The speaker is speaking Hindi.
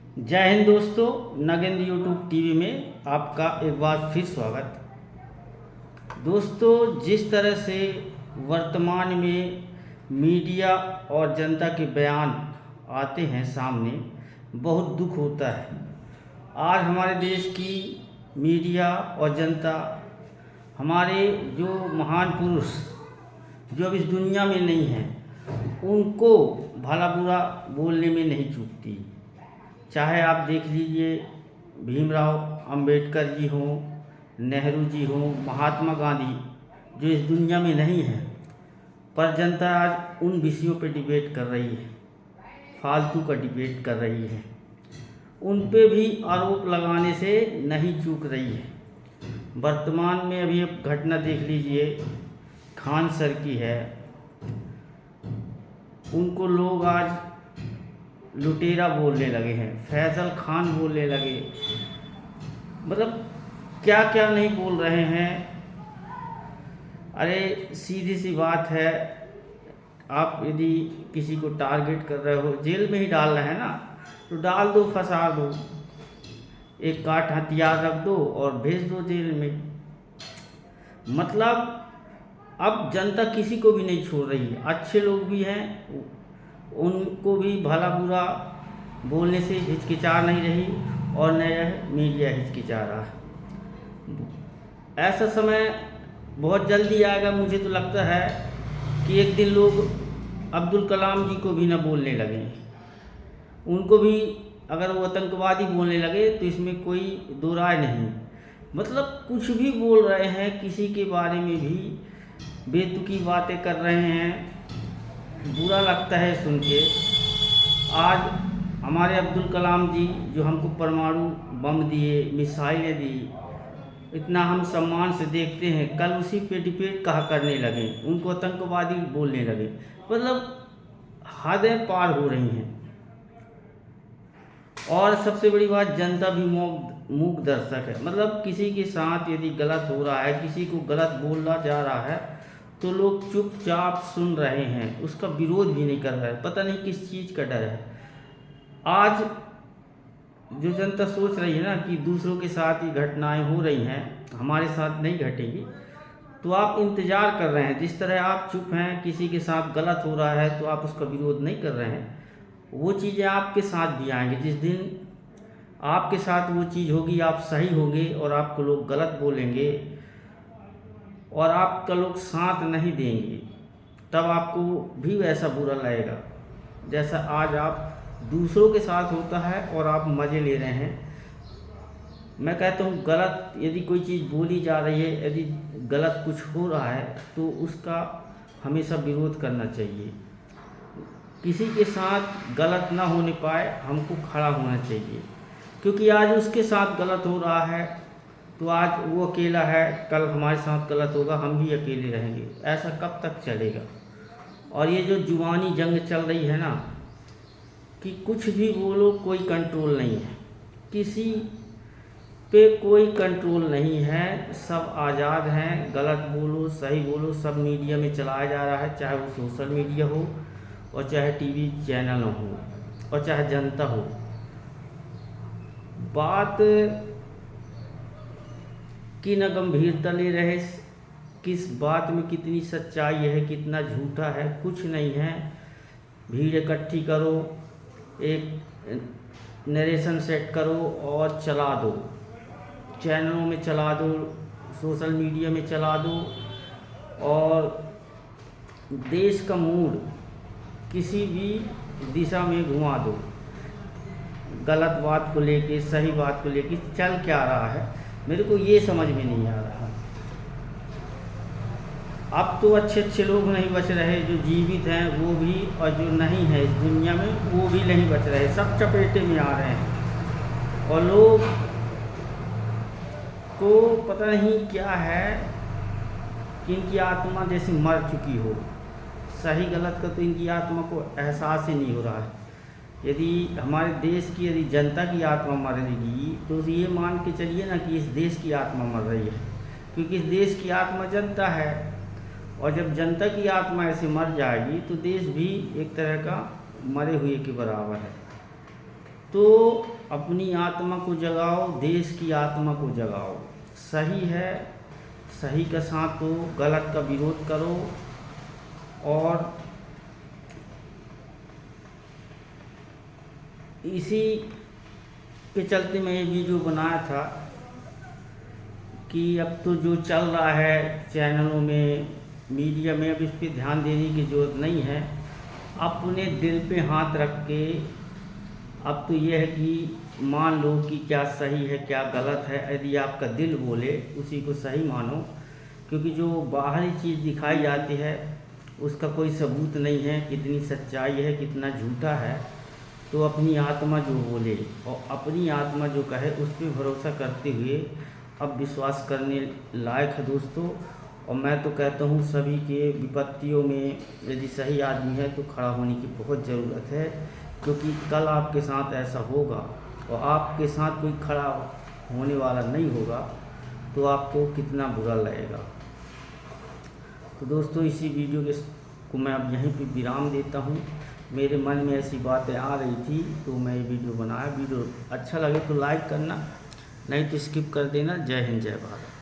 जय हिंद दोस्तों, नगेंद्र यूट्यूब टीवी में आपका एक बार फिर स्वागत। दोस्तों, जिस तरह से वर्तमान में मीडिया और जनता के बयान आते हैं सामने, बहुत दुख होता है। आज हमारे देश की मीडिया और जनता, हमारे जो महान पुरुष जो अब इस दुनिया में नहीं हैं, उनको भला बुरा बोलने में नहीं चूकती। चाहे आप देख लीजिए, भीमराव अंबेडकर जी हों, नेहरू जी हों, महात्मा गांधी, जो इस दुनिया में नहीं हैं, पर जनता आज उन विषयों पर डिबेट कर रही है, फालतू का डिबेट कर रही है। उन पे भी आरोप लगाने से नहीं चूक रही है। वर्तमान में अभी एक घटना देख लीजिए, खान सर की है। उनको लोग आज लुटेरा बोलने लगे हैं, फैसल खान बोलने लगे, मतलब क्या क्या नहीं बोल रहे हैं। अरे सीधी सी बात है, आप यदि किसी को टारगेट कर रहे हो, जेल में ही डाल रहे हैं ना, तो डाल दो, फंसा दो, एक काट हथियार रख दो और भेज दो जेल में। मतलब अब जनता किसी को भी नहीं छोड़ रही है। अच्छे लोग भी हैं, उनको भी भला बुरा बोलने से हिचकिचा नहीं रही, और नया मीडिया हिचकिचा रहा है। ऐसा समय बहुत जल्दी आएगा, मुझे तो लगता है कि एक दिन लोग अब्दुल कलाम जी को भी ना बोलने लगे। उनको भी अगर वो आतंकवादी बोलने लगे तो इसमें कोई दो राय नहीं। मतलब कुछ भी बोल रहे हैं, किसी के बारे में भी बेतुकी बातें कर रहे हैं, बुरा लगता है सुन के। आज हमारे अब्दुल कलाम जी जो हमको परमाणु बम दिए, मिसाइलें दी, इतना हम सम्मान से देखते हैं, कल उसी पे डिबेट कहा करने लगे, उनको आतंकवादी बोलने लगे। मतलब हदें पार हो रही हैं। और सबसे बड़ी बात, जनता भी मूक दर्शक है। मतलब किसी के साथ यदि गलत हो रहा है, किसी को गलत बोला जा रहा है, तो लोग चुपचाप सुन रहे हैं, उसका विरोध भी नहीं कर रहे हैं। पता नहीं किस चीज़ का डर है। आज जो जनता सोच रही है ना कि दूसरों के साथ ये घटनाएं हो रही हैं, हमारे साथ नहीं घटेगी, तो आप इंतज़ार कर रहे हैं। जिस तरह आप चुप हैं, किसी के साथ गलत हो रहा है तो आप उसका विरोध नहीं कर रहे हैं, वो चीज़ें आपके साथ भी आएंगी। जिस दिन आपके साथ वो चीज़ होगी, आप सही होंगे और आपको लोग गलत बोलेंगे और आपका लोग साथ नहीं देंगे, तब आपको भी वैसा बुरा लगेगा जैसा आज आप दूसरों के साथ होता है और आप मज़े ले रहे हैं। मैं कहता हूँ, गलत यदि कोई चीज़ बोली जा रही है, यदि गलत कुछ हो रहा है, तो उसका हमेशा विरोध करना चाहिए। किसी के साथ गलत ना होने पाए, हमको खड़ा होना चाहिए। क्योंकि आज उसके साथ गलत हो रहा है, तो आज वो अकेला है, कल हमारे साथ गलत होगा, हम भी अकेले रहेंगे। ऐसा कब तक चलेगा? और ये जो जुबानी जंग चल रही है ना, कि कुछ भी बोलो, कोई कंट्रोल नहीं है, किसी पे कोई कंट्रोल नहीं है, सब आज़ाद हैं। गलत बोलो, सही बोलो, सब मीडिया में चलाया जा रहा है, चाहे वो सोशल मीडिया हो और चाहे टीवी चैनल हो और चाहे जनता हो। बात की न गंभीरता ले रहे, किस बात में कितनी सच्चाई है, कितना झूठा है, कुछ नहीं है। भीड़ इकट्ठी करो, एक नरेशन सेट करो और चला दो, चैनलों में चला दो, सोशल मीडिया में चला दो, और देश का मूड किसी भी दिशा में घुमा दो। गलत बात को लेके, सही बात को लेके चल क्या रहा है, मेरे को ये समझ में नहीं आ रहा। अब तो अच्छे अच्छे लोग नहीं बच रहे, जो जीवित हैं वो भी, और जो नहीं है इस दुनिया में वो भी नहीं बच रहे, सब चपेटे में आ रहे हैं। और लोग को पता नहीं क्या है कि इनकी आत्मा जैसे मर चुकी हो। सही गलत का तो इनकी आत्मा को एहसास ही नहीं हो रहा है। यदि हमारे देश की यदि जनता की आत्मा मर रही, तो ये मान के चलिए ना कि इस देश की आत्मा मर रही है, क्योंकि इस देश की आत्मा जनता है। और जब जनता की आत्मा ऐसे मर जाएगी, तो देश भी एक तरह का मरे हुए के बराबर है। तो अपनी आत्मा को जगाओ, देश की आत्मा को जगाओ। सही है, सही के साथ हो, गलत का विरोध करो। और इसी के चलते मैं ये वीडियो बनाया था कि अब तो जो चल रहा है चैनलों में, मीडिया में, अब इस पर ध्यान देने की ज़रूरत नहीं है। अपने दिल पे हाथ रख के अब तो ये है कि मान लो कि क्या सही है क्या गलत है। यदि आपका दिल बोले उसी को सही मानो, क्योंकि जो बाहरी चीज़ दिखाई जाती है उसका कोई सबूत नहीं है, कितनी सच्चाई है कितना झूठा है। तो अपनी आत्मा जो बोले और अपनी आत्मा जो कहे उस पर भरोसा करते हुए अब विश्वास करने लायक है दोस्तों। और मैं तो कहता हूँ सभी के विपत्तियों में यदि सही आदमी है तो खड़ा होने की बहुत ज़रूरत है, क्योंकि कल आपके साथ ऐसा होगा और आपके साथ कोई खड़ा होने वाला नहीं होगा तो आपको कितना बुरा लगेगा। तो दोस्तों इसी वीडियो को मैं अब यहीं पे विराम देता हूँ। मेरे मन में ऐसी बातें आ रही थी तो मैं ये वीडियो बनाया। वीडियो अच्छा लगे तो लाइक करना, नहीं तो स्किप कर देना। जय हिंद, जय भारत।